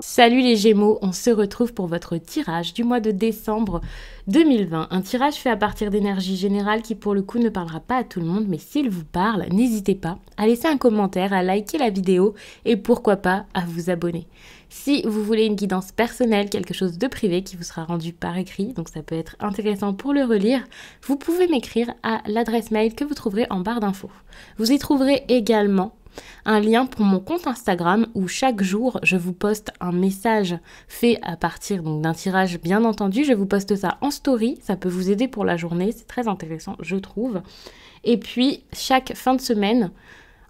Salut les Gémeaux, on se retrouve pour votre tirage du mois de décembre 2020. Un tirage fait à partir d'énergie générale qui pour le coup ne parlera pas à tout le monde, mais s'il vous parle, n'hésitez pas à laisser un commentaire, à liker la vidéo et pourquoi pas à vous abonner. Si vous voulez une guidance personnelle, quelque chose de privé qui vous sera rendu par écrit, donc ça peut être intéressant pour le relire, vous pouvez m'écrire à l'adresse mail que vous trouverez en barre d'infos. Vous y trouverez également un lien pour mon compte Instagram où chaque jour je vous poste un message fait à partir d'un tirage bien entendu. Je vous poste ça en story, ça peut vous aider pour la journée, c'est très intéressant je trouve. Et puis chaque fin de semaine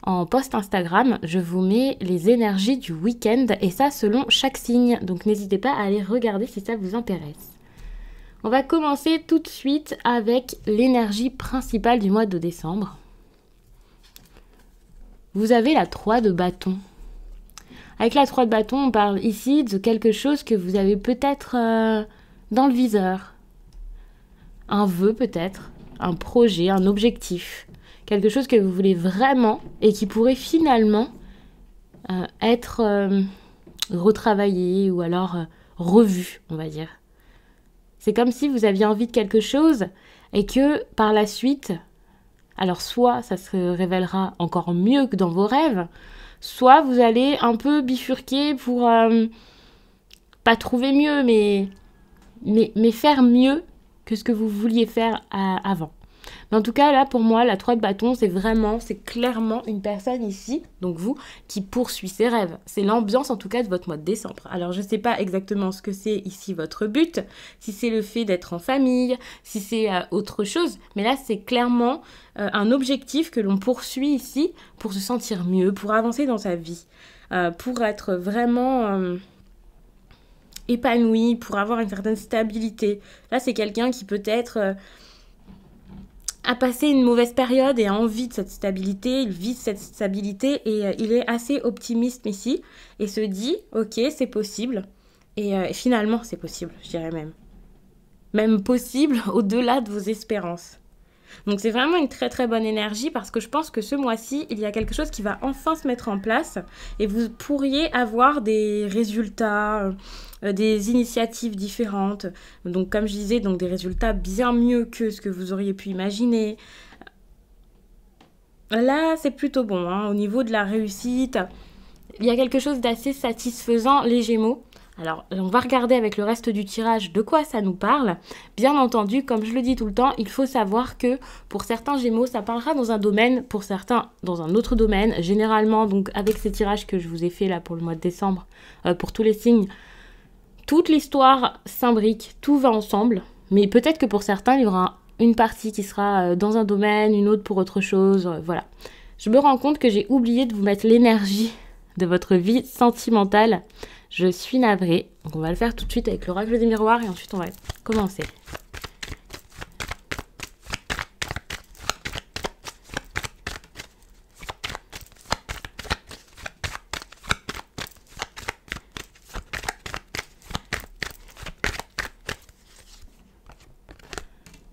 en post Instagram, je vous mets les énergies du week-end et ça selon chaque signe. Donc n'hésitez pas à aller regarder si ça vous intéresse. On va commencer tout de suite avec l'énergie principale du mois de décembre. Vous avez la 3 de bâton. Avec la 3 de bâton, on parle ici de quelque chose que vous avez peut-être dans le viseur. Un vœu peut-être, un projet, un objectif. Quelque chose que vous voulez vraiment et qui pourrait finalement être retravaillé ou alors revu, on va dire. C'est comme si vous aviez envie de quelque chose et que par la suite... Alors soit ça se révélera encore mieux que dans vos rêves, soit vous allez un peu bifurquer pour pas trouver mieux, mais faire mieux que ce que vous vouliez faire avant. Mais en tout cas, là, pour moi, la 3 de bâton, c'est clairement une personne ici, donc vous, qui poursuit ses rêves. C'est l'ambiance, en tout cas, de votre mois de décembre. Alors, je ne sais pas exactement ce que c'est ici votre but, si c'est le fait d'être en famille, si c'est autre chose. Mais là, c'est clairement un objectif que l'on poursuit ici pour se sentir mieux, pour avancer dans sa vie, pour être vraiment... épanoui, pour avoir une certaine stabilité. Là, c'est quelqu'un qui peut-être... a passé une mauvaise période et a envie de cette stabilité, il vit cette stabilité et il est assez optimiste ici et se dit ok c'est possible et finalement c'est possible je dirais même possible au-delà de vos espérances. Donc c'est vraiment une très très bonne énergie parce que je pense que ce mois-ci il y a quelque chose qui va enfin se mettre en place et vous pourriez avoir des résultats, des initiatives différentes, donc comme je disais, donc des résultats bien mieux que ce que vous auriez pu imaginer. Là c'est plutôt bon, hein, au niveau de la réussite, il y a quelque chose d'assez satisfaisant les Gémeaux. Alors, on va regarder avec le reste du tirage de quoi ça nous parle. Bien entendu, comme je le dis tout le temps, il faut savoir que pour certains Gémeaux, ça parlera dans un domaine, pour certains dans un autre domaine. Généralement, donc avec ces tirages que je vous ai fait là pour le mois de décembre, pour tous les signes, toute l'histoire s'imbrique, tout va ensemble. Mais peut-être que pour certains, il y aura une partie qui sera dans un domaine, une autre pour autre chose, voilà. Je me rends compte que j'ai oublié de vous mettre l'énergie de votre vie sentimentale. Je suis navrée, donc on va le faire tout de suite avec l'oracle des miroirs et ensuite on va commencer.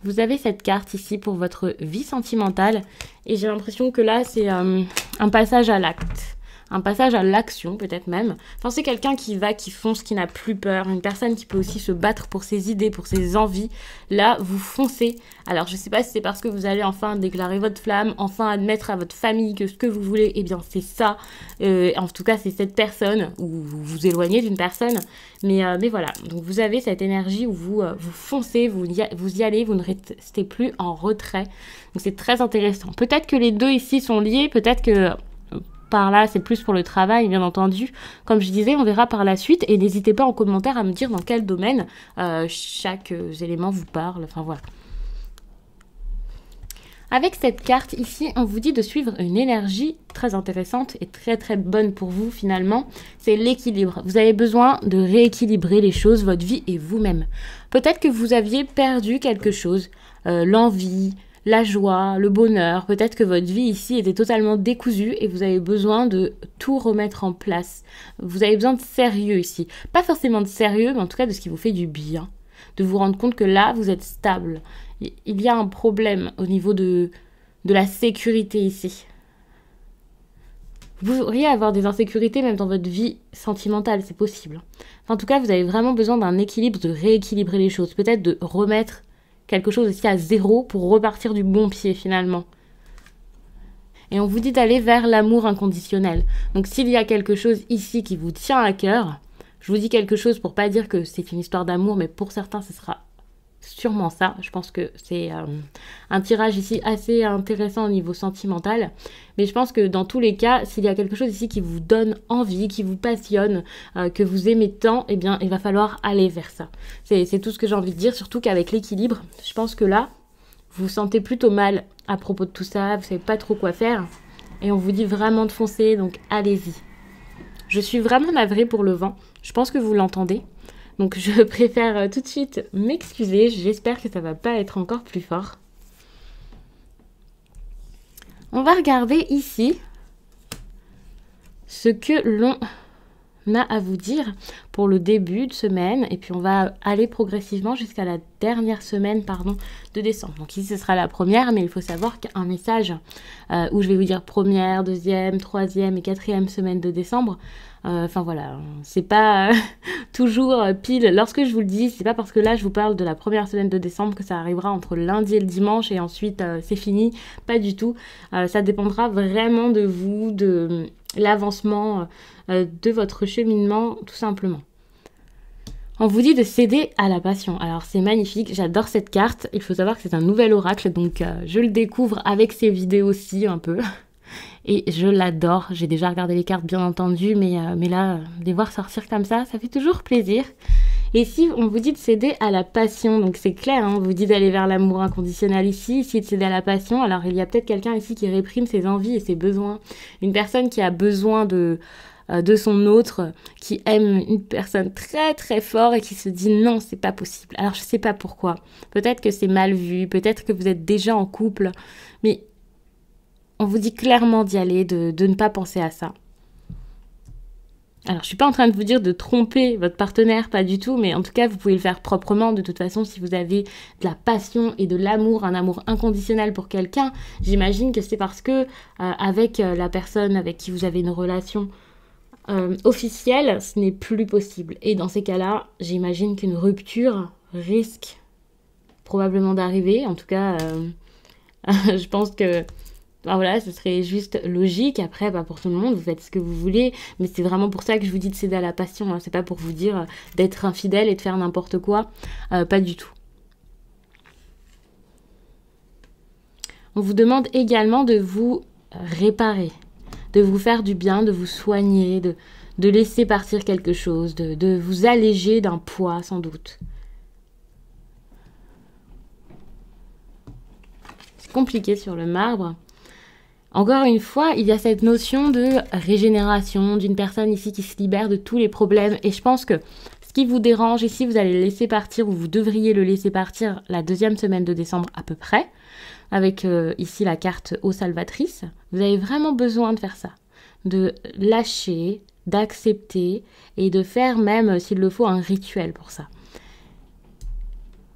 Vous avez cette carte ici pour votre vie sentimentale et j'ai l'impression que là c'est un passage à l'acte. Un passage à l'action peut-être même. Enfin, c'est quelqu'un qui fonce, qui n'a plus peur. Une personne qui peut aussi se battre pour ses idées, pour ses envies. Là, vous foncez. Alors, je ne sais pas si c'est parce que vous allez enfin déclarer votre flamme, enfin admettre à votre famille que ce que vous voulez, eh bien, c'est ça. En tout cas, c'est cette personne, ou vous vous éloignez d'une personne. Mais voilà, donc vous avez cette énergie où vous foncez, vous y allez, vous ne restez plus en retrait. Donc, c'est très intéressant. Peut-être que les deux ici sont liés, peut-être que... par là, c'est plus pour le travail, bien entendu. Comme je disais, on verra par la suite. Et n'hésitez pas en commentaire à me dire dans quel domaine chaque élément vous parle. Enfin, voilà. Avec cette carte ici, on vous dit de suivre une énergie très intéressante et très très bonne pour vous finalement. C'est l'équilibre. Vous avez besoin de rééquilibrer les choses, votre vie et vous-même. Peut-être que vous aviez perdu quelque chose, l'envie, la joie, le bonheur. Peut-être que votre vie ici était totalement décousue et vous avez besoin de tout remettre en place. Vous avez besoin de sérieux ici. Pas forcément de sérieux, mais en tout cas de ce qui vous fait du bien. De vous rendre compte que là, vous êtes stable. Il y a un problème au niveau de la sécurité ici. Vous pourriez avoir des insécurités même dans votre vie sentimentale, c'est possible. En tout cas, vous avez vraiment besoin d'un équilibre, de rééquilibrer les choses. Peut-être de remettre quelque chose aussi à zéro pour repartir du bon pied finalement. Et on vous dit d'aller vers l'amour inconditionnel. Donc s'il y a quelque chose ici qui vous tient à cœur, je vous dis quelque chose pour pas dire que c'est une histoire d'amour, mais pour certains, ce sera sûrement ça. Je pense que c'est un tirage ici assez intéressant au niveau sentimental. Mais je pense que dans tous les cas, s'il y a quelque chose ici qui vous donne envie, qui vous passionne, que vous aimez tant, eh bien, il va falloir aller vers ça. C'est tout ce que j'ai envie de dire, surtout qu'avec l'équilibre, je pense que là, vous vous sentez plutôt mal à propos de tout ça, vous savez pas trop quoi faire. Et on vous dit vraiment de foncer, donc allez-y. Je suis vraiment navrée pour le vent. Je pense que vous l'entendez. Donc je préfère tout de suite m'excuser. J'espère que ça va pas être encore plus fort. On va regarder ici ce que l'on a à vous dire pour le début de semaine. Et puis on va aller progressivement jusqu'à la dernière semaine de décembre. Donc ici ce sera la première, mais il faut savoir qu'un message où je vais vous dire première, deuxième, troisième et quatrième semaine de décembre. Enfin voilà, c'est pas toujours pile. Lorsque je vous le dis, c'est pas parce que là je vous parle de la première semaine de décembre que ça arrivera entre le lundi et le dimanche et ensuite c'est fini. Pas du tout. Ça dépendra vraiment de vous, de l'avancement de votre cheminement tout simplement. On vous dit de céder à la passion. Alors c'est magnifique, j'adore cette carte. Il faut savoir que c'est un nouvel oracle, donc je le découvre avec ces vidéos-ci un peu. Et je l'adore. J'ai déjà regardé les cartes bien entendu, mais là, les voir sortir comme ça fait toujours plaisir. Et ici, on vous dit de céder à la passion. Donc c'est clair, hein, on vous dit d'aller vers l'amour inconditionnel ici de céder à la passion. Alors il y a peut-être quelqu'un ici qui réprime ses envies et ses besoins. Une personne qui a besoin de son autre, qui aime une personne très très fort et qui se dit non, c'est pas possible. Alors je sais pas pourquoi. Peut-être que c'est mal vu, peut-être que vous êtes déjà en couple, mais on vous dit clairement d'y aller, de ne pas penser à ça. Alors, je suis pas en train de vous dire de tromper votre partenaire, pas du tout, mais en tout cas, vous pouvez le faire proprement. De toute façon, si vous avez de la passion et de l'amour, un amour inconditionnel pour quelqu'un, j'imagine que c'est parce que avec la personne avec qui vous avez une relation officielle, ce n'est plus possible. Et dans ces cas-là, j'imagine qu'une rupture risque probablement d'arriver. En tout cas, je pense que voilà, ce serait juste logique. Après, pour tout le monde, vous faites ce que vous voulez. Mais c'est vraiment pour ça que je vous dis de céder à la passion. Hein. C'est pas pour vous dire d'être infidèle et de faire n'importe quoi. Pas du tout. On vous demande également de vous réparer, de vous faire du bien, de vous soigner, de laisser partir quelque chose, de vous alléger d'un poids sans doute. C'est compliqué sur le marbre. Encore une fois, il y a cette notion de régénération, d'une personne ici qui se libère de tous les problèmes. Et je pense que ce qui vous dérange ici, vous allez le laisser partir, ou vous devriez le laisser partir la deuxième semaine de décembre à peu près, avec ici la carte eau salvatrice. Vous avez vraiment besoin de faire ça, de lâcher, d'accepter et de faire même, s'il le faut, un rituel pour ça.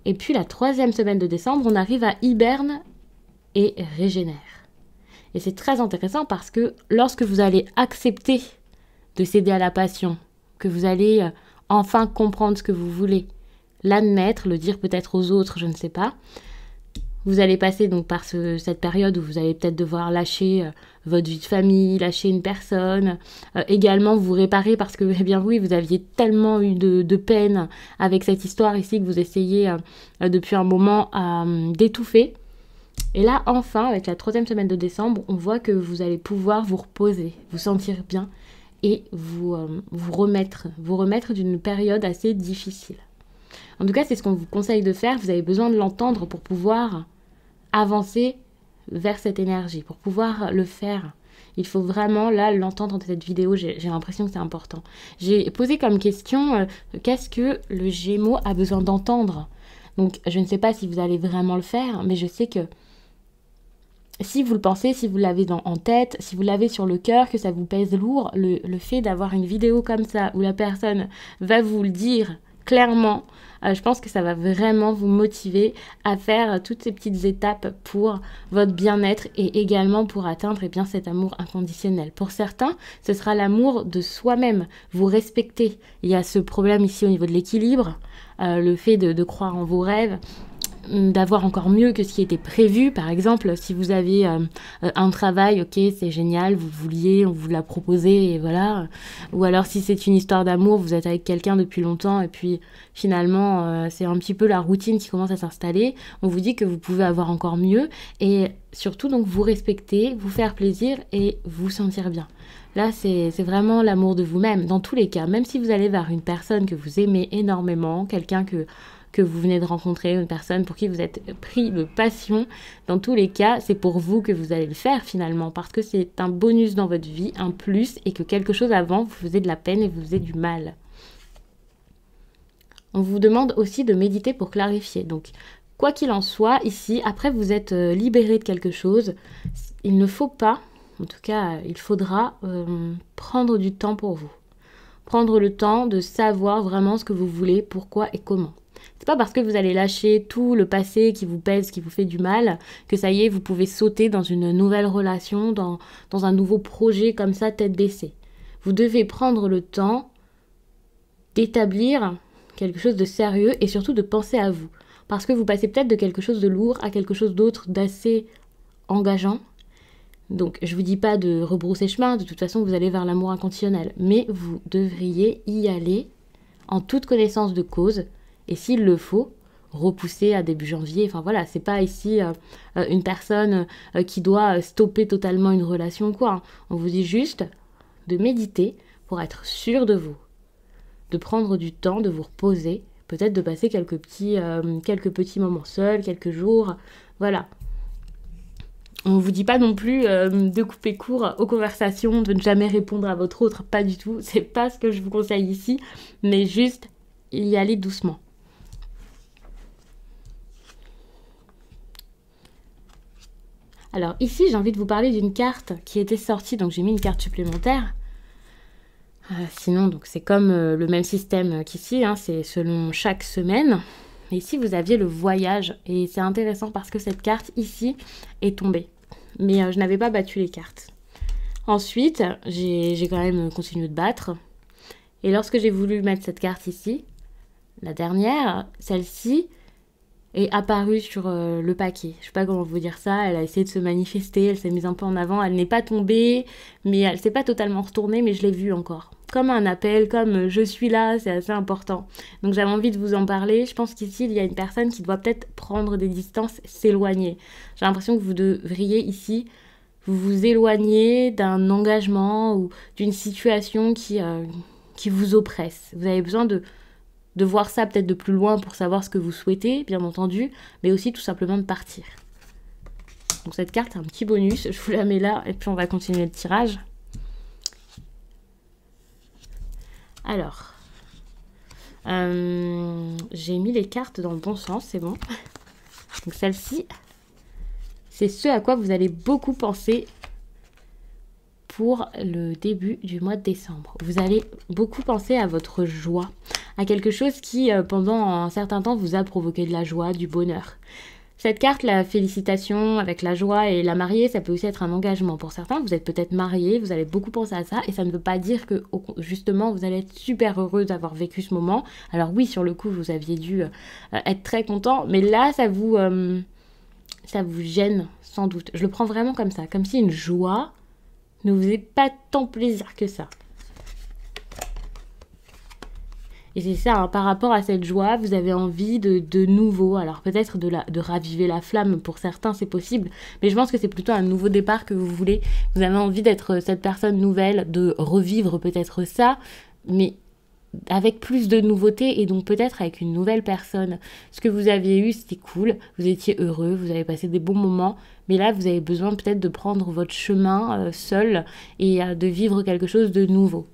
Et puis la troisième semaine de décembre, on arrive à hiberne et régénère. Et c'est très intéressant parce que lorsque vous allez accepter de céder à la passion, que vous allez enfin comprendre ce que vous voulez, l'admettre, le dire peut-être aux autres, je ne sais pas, vous allez passer donc par cette période où vous allez peut-être devoir lâcher votre vie de famille, lâcher une personne, également vous réparer parce que, eh bien oui, vous aviez tellement eu de peine avec cette histoire ici que vous essayez depuis un moment d'étouffer. Et là, enfin, avec la troisième semaine de décembre, on voit que vous allez pouvoir vous reposer, vous sentir bien et vous remettre d'une période assez difficile. En tout cas, c'est ce qu'on vous conseille de faire. Vous avez besoin de l'entendre pour pouvoir avancer vers cette énergie, pour pouvoir le faire. Il faut vraiment, là, l'entendre dans cette vidéo. J'ai l'impression que c'est important. J'ai posé comme question, qu'est-ce que le Gémeaux a besoin d'entendre ? Donc, je ne sais pas si vous allez vraiment le faire, mais je sais que si vous le pensez, si vous l'avez en tête, si vous l'avez sur le cœur, que ça vous pèse lourd, le fait d'avoir une vidéo comme ça où la personne va vous le dire clairement, je pense que ça va vraiment vous motiver à faire toutes ces petites étapes pour votre bien-être et également pour atteindre eh bien, cet amour inconditionnel. Pour certains, ce sera l'amour de soi-même, vous respecter. Il y a ce problème ici au niveau de l'équilibre, le fait de croire en vos rêves, d'avoir encore mieux que ce qui était prévu. Par exemple, si vous avez un travail, ok, c'est génial, vous vouliez, on vous l'a proposé et voilà. Ou alors si c'est une histoire d'amour, vous êtes avec quelqu'un depuis longtemps et puis finalement c'est un petit peu la routine qui commence à s'installer. On vous dit que vous pouvez avoir encore mieux et surtout donc vous respecter, vous faire plaisir et vous sentir bien. Là, c'est vraiment l'amour de vous-même. Dans tous les cas, même si vous allez vers une personne que vous aimez énormément, quelqu'un que vous venez de rencontrer, une personne pour qui vous êtes pris de passion, dans tous les cas, c'est pour vous que vous allez le faire finalement, parce que c'est un bonus dans votre vie, un plus, et que quelque chose avant vous faisait de la peine et vous faisait du mal. On vous demande aussi de méditer pour clarifier. Donc, quoi qu'il en soit, ici, après vous êtes libéré de quelque chose, il ne faut pas, en tout cas, il faudra prendre du temps pour vous. Prendre le temps de savoir vraiment ce que vous voulez, pourquoi et comment. C'est pas parce que vous allez lâcher tout le passé qui vous pèse, qui vous fait du mal, que ça y est, vous pouvez sauter dans une nouvelle relation, dans un nouveau projet comme ça, tête baissée. Vous devez prendre le temps d'établir quelque chose de sérieux et surtout de penser à vous. Parce que vous passez peut-être de quelque chose de lourd à quelque chose d'autre d'assez engageant. Donc, je vous dis pas de rebrousser chemin, de toute façon, vous allez vers l'amour inconditionnel. Mais vous devriez y aller en toute connaissance de cause. Et s'il le faut, repousser à début janvier. Enfin voilà, c'est pas ici une personne qui doit stopper totalement une relation quoi. Hein. On vous dit juste de méditer pour être sûr de vous. De prendre du temps, de vous reposer. Peut-être de passer quelques petits moments seuls, quelques jours. Voilà. On ne vous dit pas non plus de couper court aux conversations, de ne jamais répondre à votre autre. Pas du tout. C'est pas ce que je vous conseille ici. Mais juste y aller doucement. Alors ici, j'ai envie de vous parler d'une carte qui était sortie, donc j'ai mis une carte supplémentaire. Sinon, donc c'est comme le même système qu'ici, hein, c'est selon chaque semaine. Et ici, vous aviez le voyage, et c'est intéressant parce que cette carte ici est tombée. Mais je n'avais pas battu les cartes. Ensuite, j'ai quand même continué de battre. Et lorsque j'ai voulu mettre cette carte ici, la dernière, celle-ci, est apparue sur le paquet. Je sais pas comment vous dire ça, elle a essayé de se manifester, elle s'est mise un peu en avant, elle n'est pas tombée, mais elle s'est pas totalement retournée, mais je l'ai vue encore. Comme un appel, comme je suis là, c'est assez important. Donc j'avais envie de vous en parler. Je pense qu'ici, il y a une personne qui doit peut-être prendre des distances, s'éloigner. J'ai l'impression que vous devriez ici vous éloigner d'un engagement ou d'une situation qui vous oppresse. Vous avez besoin de voir ça peut-être de plus loin pour savoir ce que vous souhaitez, bien entendu, mais aussi tout simplement de partir. Donc cette carte, c'est un petit bonus, je vous la mets là, et puis on va continuer le tirage. Alors, j'ai mis les cartes dans le bon sens, c'est bon. Donc celle-ci, c'est ce à quoi vous allez beaucoup penser pour le début du mois de décembre. Vous allez beaucoup penser à votre joie, à quelque chose qui, pendant un certain temps, vous a provoqué de la joie, du bonheur. Cette carte, la félicitation avec la joie et la mariée, ça peut aussi être un engagement. Pour certains, vous êtes peut-être mariés, vous allez beaucoup penser à ça, et ça ne veut pas dire que, justement, vous allez être super heureux d'avoir vécu ce moment. Alors oui, sur le coup, vous aviez dû être très content, mais là, ça vous gêne, sans doute. Je le prends vraiment comme ça, comme si une joie ne vous faisait pas tant plaisir que ça. Et c'est ça, hein, par rapport à cette joie, vous avez envie de nouveau. Alors peut-être de raviver la flamme, pour certains c'est possible, mais je pense que c'est plutôt un nouveau départ que vous voulez. Vous avez envie d'être cette personne nouvelle, de revivre peut-être ça, mais avec plus de nouveautés et donc peut-être avec une nouvelle personne. Ce que vous aviez eu, c'était cool, vous étiez heureux, vous avez passé des bons moments, mais là vous avez besoin peut-être de prendre votre chemin seul et de vivre quelque chose de nouveau.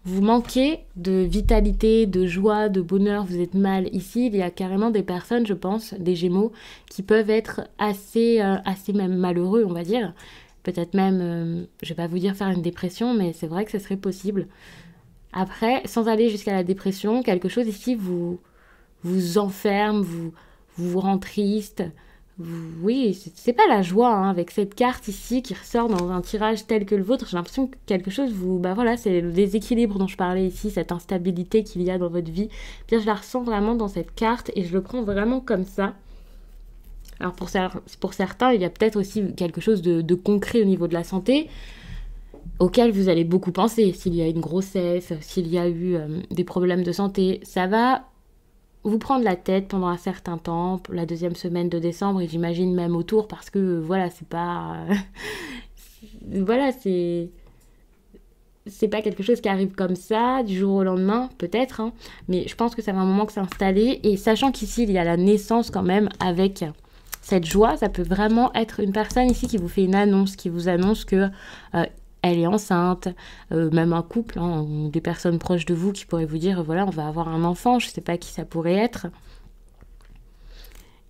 vous manquez de vitalité, de joie, de bonheur, vous êtes mal. Ici, il y a carrément des personnes, je pense, des Gémeaux, qui peuvent être assez même malheureux, on va dire. Peut-être même, je vais pas vous dire faire une dépression, mais c'est vrai que ce serait possible. Après, sans aller jusqu'à la dépression, quelque chose ici vous enferme, vous rend triste. Oui, c'est pas la joie hein, avec cette carte ici qui ressort dans un tirage tel que le vôtre. J'ai l'impression que quelque chose bah voilà, c'est le déséquilibre dont je parlais ici, cette instabilité qu'il y a dans votre vie. Bien, je la ressens vraiment dans cette carte et je le prends vraiment comme ça. Alors pour certains, il y a peut-être aussi quelque chose de concret au niveau de la santé auquel vous allez beaucoup penser. S'il y a une grossesse, s'il y a eu des problèmes de santé, ça va vous prendre la tête pendant un certain temps, la deuxième semaine de décembre, et j'imagine même autour, parce que voilà, c'est pas... voilà, c'est pas quelque chose qui arrive comme ça, du jour au lendemain, peut-être, hein, mais je pense que ça va un moment que c'est installé, et sachant qu'ici, il y a la naissance quand même avec cette joie, ça peut vraiment être une personne ici qui vous fait une annonce, qui vous annonce que... elle est enceinte, même un couple, hein, des personnes proches de vous qui pourraient vous dire, voilà, on va avoir un enfant, je ne sais pas qui ça pourrait être.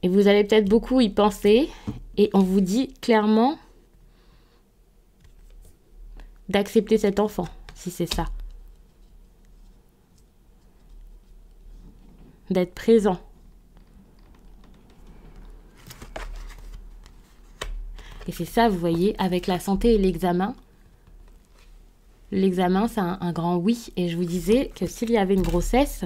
Et vous allez peut-être beaucoup y penser, et on vous dit clairement d'accepter cet enfant, si c'est ça. D'être présent. Et c'est ça, vous voyez, avec la santé et l'examen. L'examen, c'est un grand oui. Et je vous disais que s'il y avait une grossesse,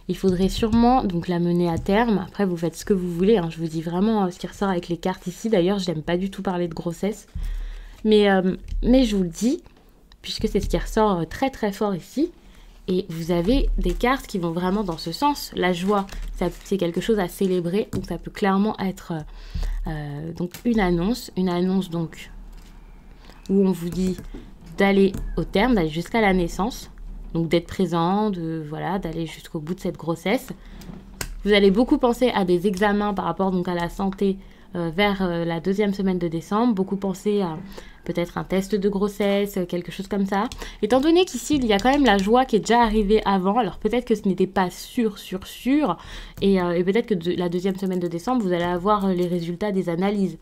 il faudrait sûrement donc la mener à terme. Après, vous faites ce que vous voulez. Hein. Je vous dis vraiment ce qui ressort avec les cartes ici. D'ailleurs, je n'aime pas du tout parler de grossesse. Mais je vous le dis, puisque c'est ce qui ressort très très fort ici. Et vous avez des cartes qui vont vraiment dans ce sens. La joie, c'est quelque chose à célébrer. Donc ça peut clairement être donc une annonce donc où on vous dit d'aller au terme, d'aller jusqu'à la naissance, donc d'être présent, d'aller jusqu'au bout de cette grossesse. Vous allez beaucoup penser à des examens par rapport donc à la santé vers la deuxième semaine de décembre, beaucoup penser à peut-être un test de grossesse, quelque chose comme ça. Étant donné qu'ici, il y a quand même la joie qui est déjà arrivée avant, alors peut-être que ce n'était pas sûr, et peut-être que la deuxième semaine de décembre, vous allez avoir les résultats des analyses.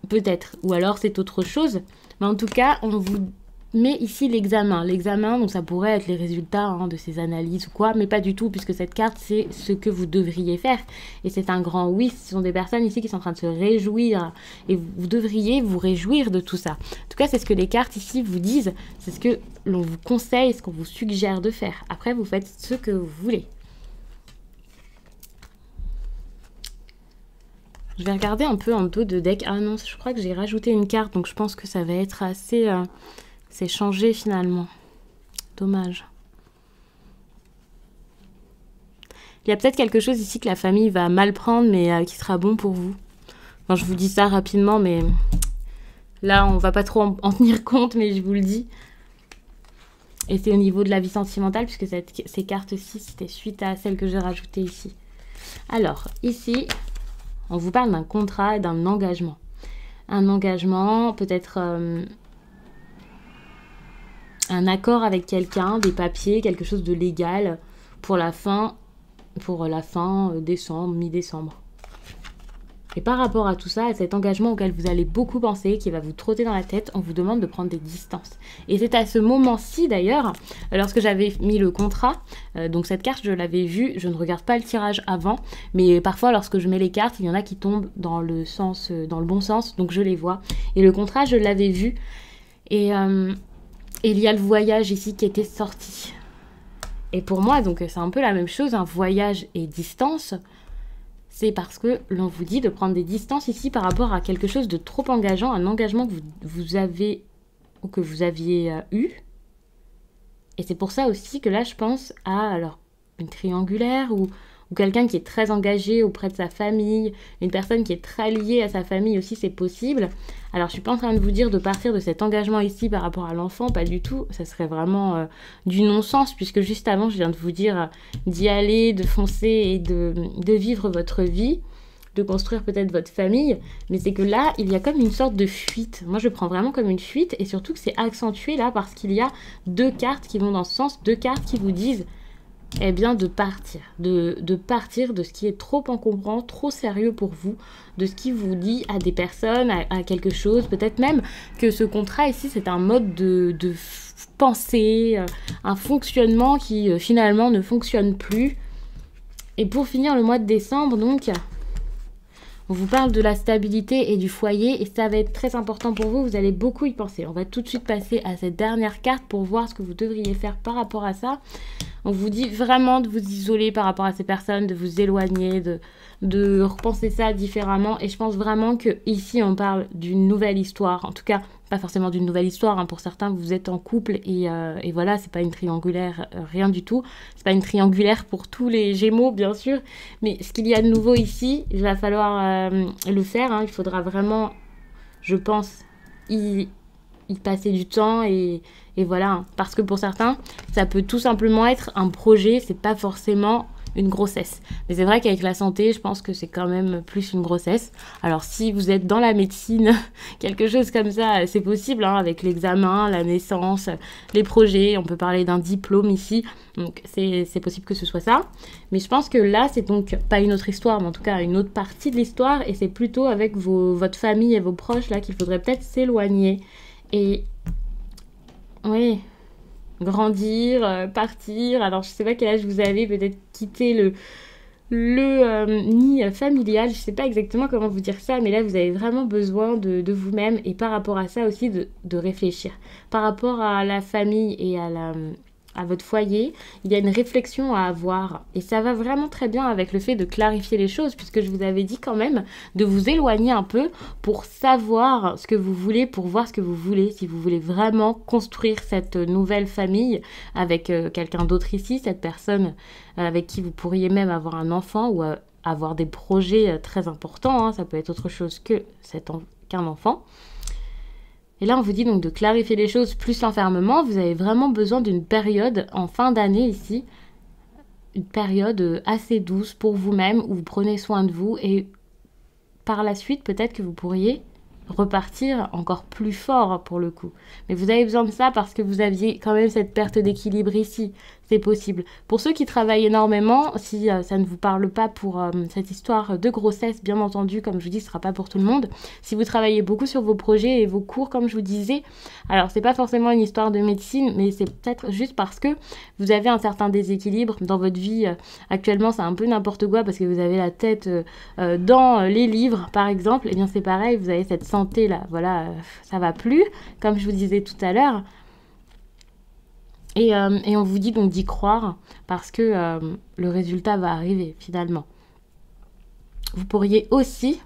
Peut-être, ou alors c'est autre chose. Mais en tout cas, on vous met ici l'examen. L'examen, donc ça pourrait être les résultats hein, de ces analyses ou quoi, mais pas du tout, puisque cette carte, c'est ce que vous devriez faire. Et c'est un grand oui. Ce sont des personnes ici qui sont en train de se réjouir. Et vous devriez vous réjouir de tout ça. En tout cas, c'est ce que les cartes ici vous disent. C'est ce que l'on vous conseille, ce qu'on vous suggère de faire. Après, vous faites ce que vous voulez. Je vais regarder un peu en dos de deck. Ah non, je crois que j'ai rajouté une carte, donc je pense que ça va être assez... c'est changé finalement. Dommage. Il y a peut-être quelque chose ici que la famille va mal prendre, mais qui sera bon pour vous. Enfin, je vous dis ça rapidement, mais là, on va pas trop en tenir compte, mais je vous le dis. Et c'est au niveau de la vie sentimentale, puisque ces cartes-ci, c'était suite à celles que j'ai rajoutées ici. Alors, ici... on vous parle d'un contrat et d'un engagement. Un engagement, peut-être un accord avec quelqu'un, des papiers, quelque chose de légal pour la fin décembre, mi-décembre. Et par rapport à tout ça, à cet engagement auquel vous allez beaucoup penser, qui va vous trotter dans la tête, on vous demande de prendre des distances. Et c'est à ce moment-ci d'ailleurs, lorsque j'avais mis le contrat, donc cette carte je l'avais vue, je ne regarde pas le tirage avant, mais parfois lorsque je mets les cartes, il y en a qui tombent dans le bon sens, donc je les vois. Et le contrat, je l'avais vu, et il y a le voyage ici qui était sorti. Et pour moi, donc c'est un peu la même chose, un voyage et distance. C'est parce que l'on vous dit de prendre des distances ici par rapport à quelque chose de trop engageant, un engagement que vous avez ou que vous aviez eu. Et c'est pour ça aussi que là, je pense à une triangulaire ou quelqu'un qui est très engagé auprès de sa famille, une personne qui est très liée à sa famille aussi, c'est possible. Alors, je suis pas en train de vous dire de partir de cet engagement ici par rapport à l'enfant, pas du tout. Ça serait vraiment du non-sens, puisque juste avant, je viens de vous dire d'y aller, de foncer et de vivre votre vie. de construire peut-être votre famille, mais c'est que là, il y a comme une sorte de fuite. Moi, je prends vraiment comme une fuite, et surtout que c'est accentué là, parce qu'il y a 2 cartes qui vont dans ce sens, 2 cartes qui vous disent, eh bien, de partir. De partir de ce qui est trop encombrant, trop sérieux pour vous, de ce qui vous lie à des personnes, à quelque chose. Peut-être même que ce contrat ici, c'est un mode de pensée, un fonctionnement qui finalement ne fonctionne plus. Et pour finir le mois de décembre, donc, on vous parle de la stabilité et du foyer, et ça va être très important pour vous, vous allez beaucoup y penser. On va tout de suite passer à cette dernière carte pour voir ce que vous devriez faire par rapport à ça. On vous dit vraiment de vous isoler par rapport à ces personnes, de vous éloigner, de repenser ça différemment. Et je pense vraiment que ici on parle d'une nouvelle histoire. En tout cas, pas forcément d'une nouvelle histoire. Hein. Pour certains, vous êtes en couple et voilà, c'est pas une triangulaire, rien du tout. C'est pas une triangulaire pour tous les Gémeaux, bien sûr. Mais ce qu'il y a de nouveau ici, il va falloir le faire. Hein. Il faudra vraiment, je pense, y passer du temps et voilà, parce que pour certains, ça peut tout simplement être un projet, c'est pas forcément une grossesse. Mais c'est vrai qu'avec la santé, je pense que c'est quand même plus une grossesse. Alors si vous êtes dans la médecine, quelque chose comme ça, c'est possible, hein, avec l'examen, la naissance, les projets, on peut parler d'un diplôme ici, donc c'est possible que ce soit ça. Mais je pense que là, c'est donc pas une autre histoire, mais en tout cas une autre partie de l'histoire, et c'est plutôt avec votre famille et vos proches là qu'il faudrait peut-être s'éloigner. Et oui, grandir, partir. Alors, je sais pas quel âge vous avez, peut-être quitter le nid familial. Je sais pas exactement comment vous dire ça, mais là, vous avez vraiment besoin de vous-même. Et par rapport à ça aussi, de réfléchir. Par rapport à la famille et à votre foyer, il y a une réflexion à avoir. Et ça va vraiment très bien avec le fait de clarifier les choses, puisque je vous avais dit quand même de vous éloigner un peu pour savoir ce que vous voulez, pour voir ce que vous voulez, si vous voulez vraiment construire cette nouvelle famille avec quelqu'un d'autre ici, cette personne avec qui vous pourriez même avoir un enfant ou avoir des projets très importants, hein. Ça peut être autre chose qu'un enfant. Et là, on vous dit donc de clarifier les choses plus l'enfermement. Vous avez vraiment besoin d'une période en fin d'année ici, une période assez douce pour vous-même, où vous prenez soin de vous. Et par la suite, peut-être que vous pourriez repartir encore plus fort pour le coup. Mais vous avez besoin de ça parce que vous aviez quand même cette perte d'équilibre ici. C'est possible. Pour ceux qui travaillent énormément, si ça ne vous parle pas pour cette histoire de grossesse, bien entendu, comme je vous dis, ce ne sera pas pour tout le monde. Si vous travaillez beaucoup sur vos projets et vos cours, comme je vous disais, alors c'est pas forcément une histoire de médecine, mais c'est peut-être juste parce que vous avez un certain déséquilibre dans votre vie. Actuellement, c'est un peu n'importe quoi parce que vous avez la tête dans les livres, par exemple. Et bien c'est pareil, vous avez cette santé là, voilà, ça va plus, comme je vous disais tout à l'heure. Et on vous dit donc d'y croire parce que le résultat va arriver finalement. Vous pourriez aussi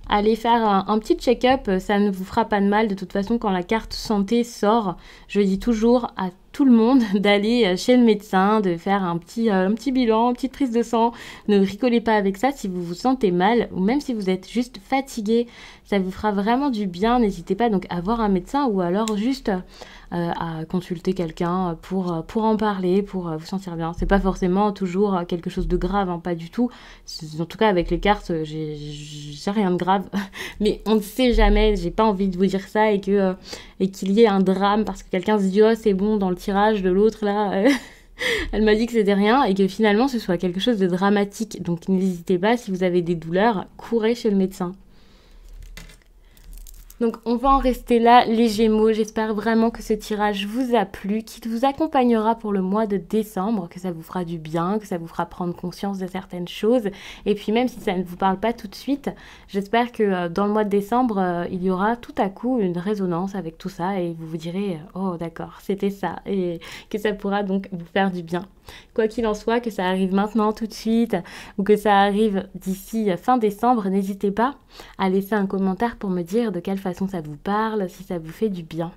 aller faire un petit check-up, ça ne vous fera pas de mal. De toute façon, quand la carte santé sort, je dis toujours à tout le monde d'aller chez le médecin, de faire un petit bilan, une petite prise de sang. Ne rigolez pas avec ça si vous vous sentez mal ou même si vous êtes juste fatigué. Ça vous fera vraiment du bien. N'hésitez pas donc à voir un médecin ou alors juste à consulter quelqu'un pour en parler, pour vous sentir bien. C'est pas forcément toujours quelque chose de grave, hein, pas du tout. En tout cas, avec les cartes, j'ai rien de grave. Mais on ne sait jamais, j'ai pas envie de vous dire ça et qu'il y ait un drame parce que quelqu'un se dit « Oh, c'est bon, dans le tirage de l'autre, là... Elle m'a dit que c'était rien et que finalement, ce soit quelque chose de dramatique. » Donc, n'hésitez pas, si vous avez des douleurs, courez chez le médecin. Donc on va en rester là, les Gémeaux. J'espère vraiment que ce tirage vous a plu, qu'il vous accompagnera pour le mois de décembre, que ça vous fera du bien, que ça vous fera prendre conscience de certaines choses. Et puis même si ça ne vous parle pas tout de suite, j'espère que dans le mois de décembre, il y aura tout à coup une résonance avec tout ça et vous vous direz « Oh d'accord, c'était ça » et que ça pourra donc vous faire du bien. Quoi qu'il en soit, que ça arrive maintenant tout de suite ou que ça arrive d'ici fin décembre, n'hésitez pas à laisser un commentaire pour me dire de quelle façon ça vous parle, si ça vous fait du bien.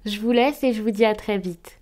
Je vous laisse et je vous dis à très vite.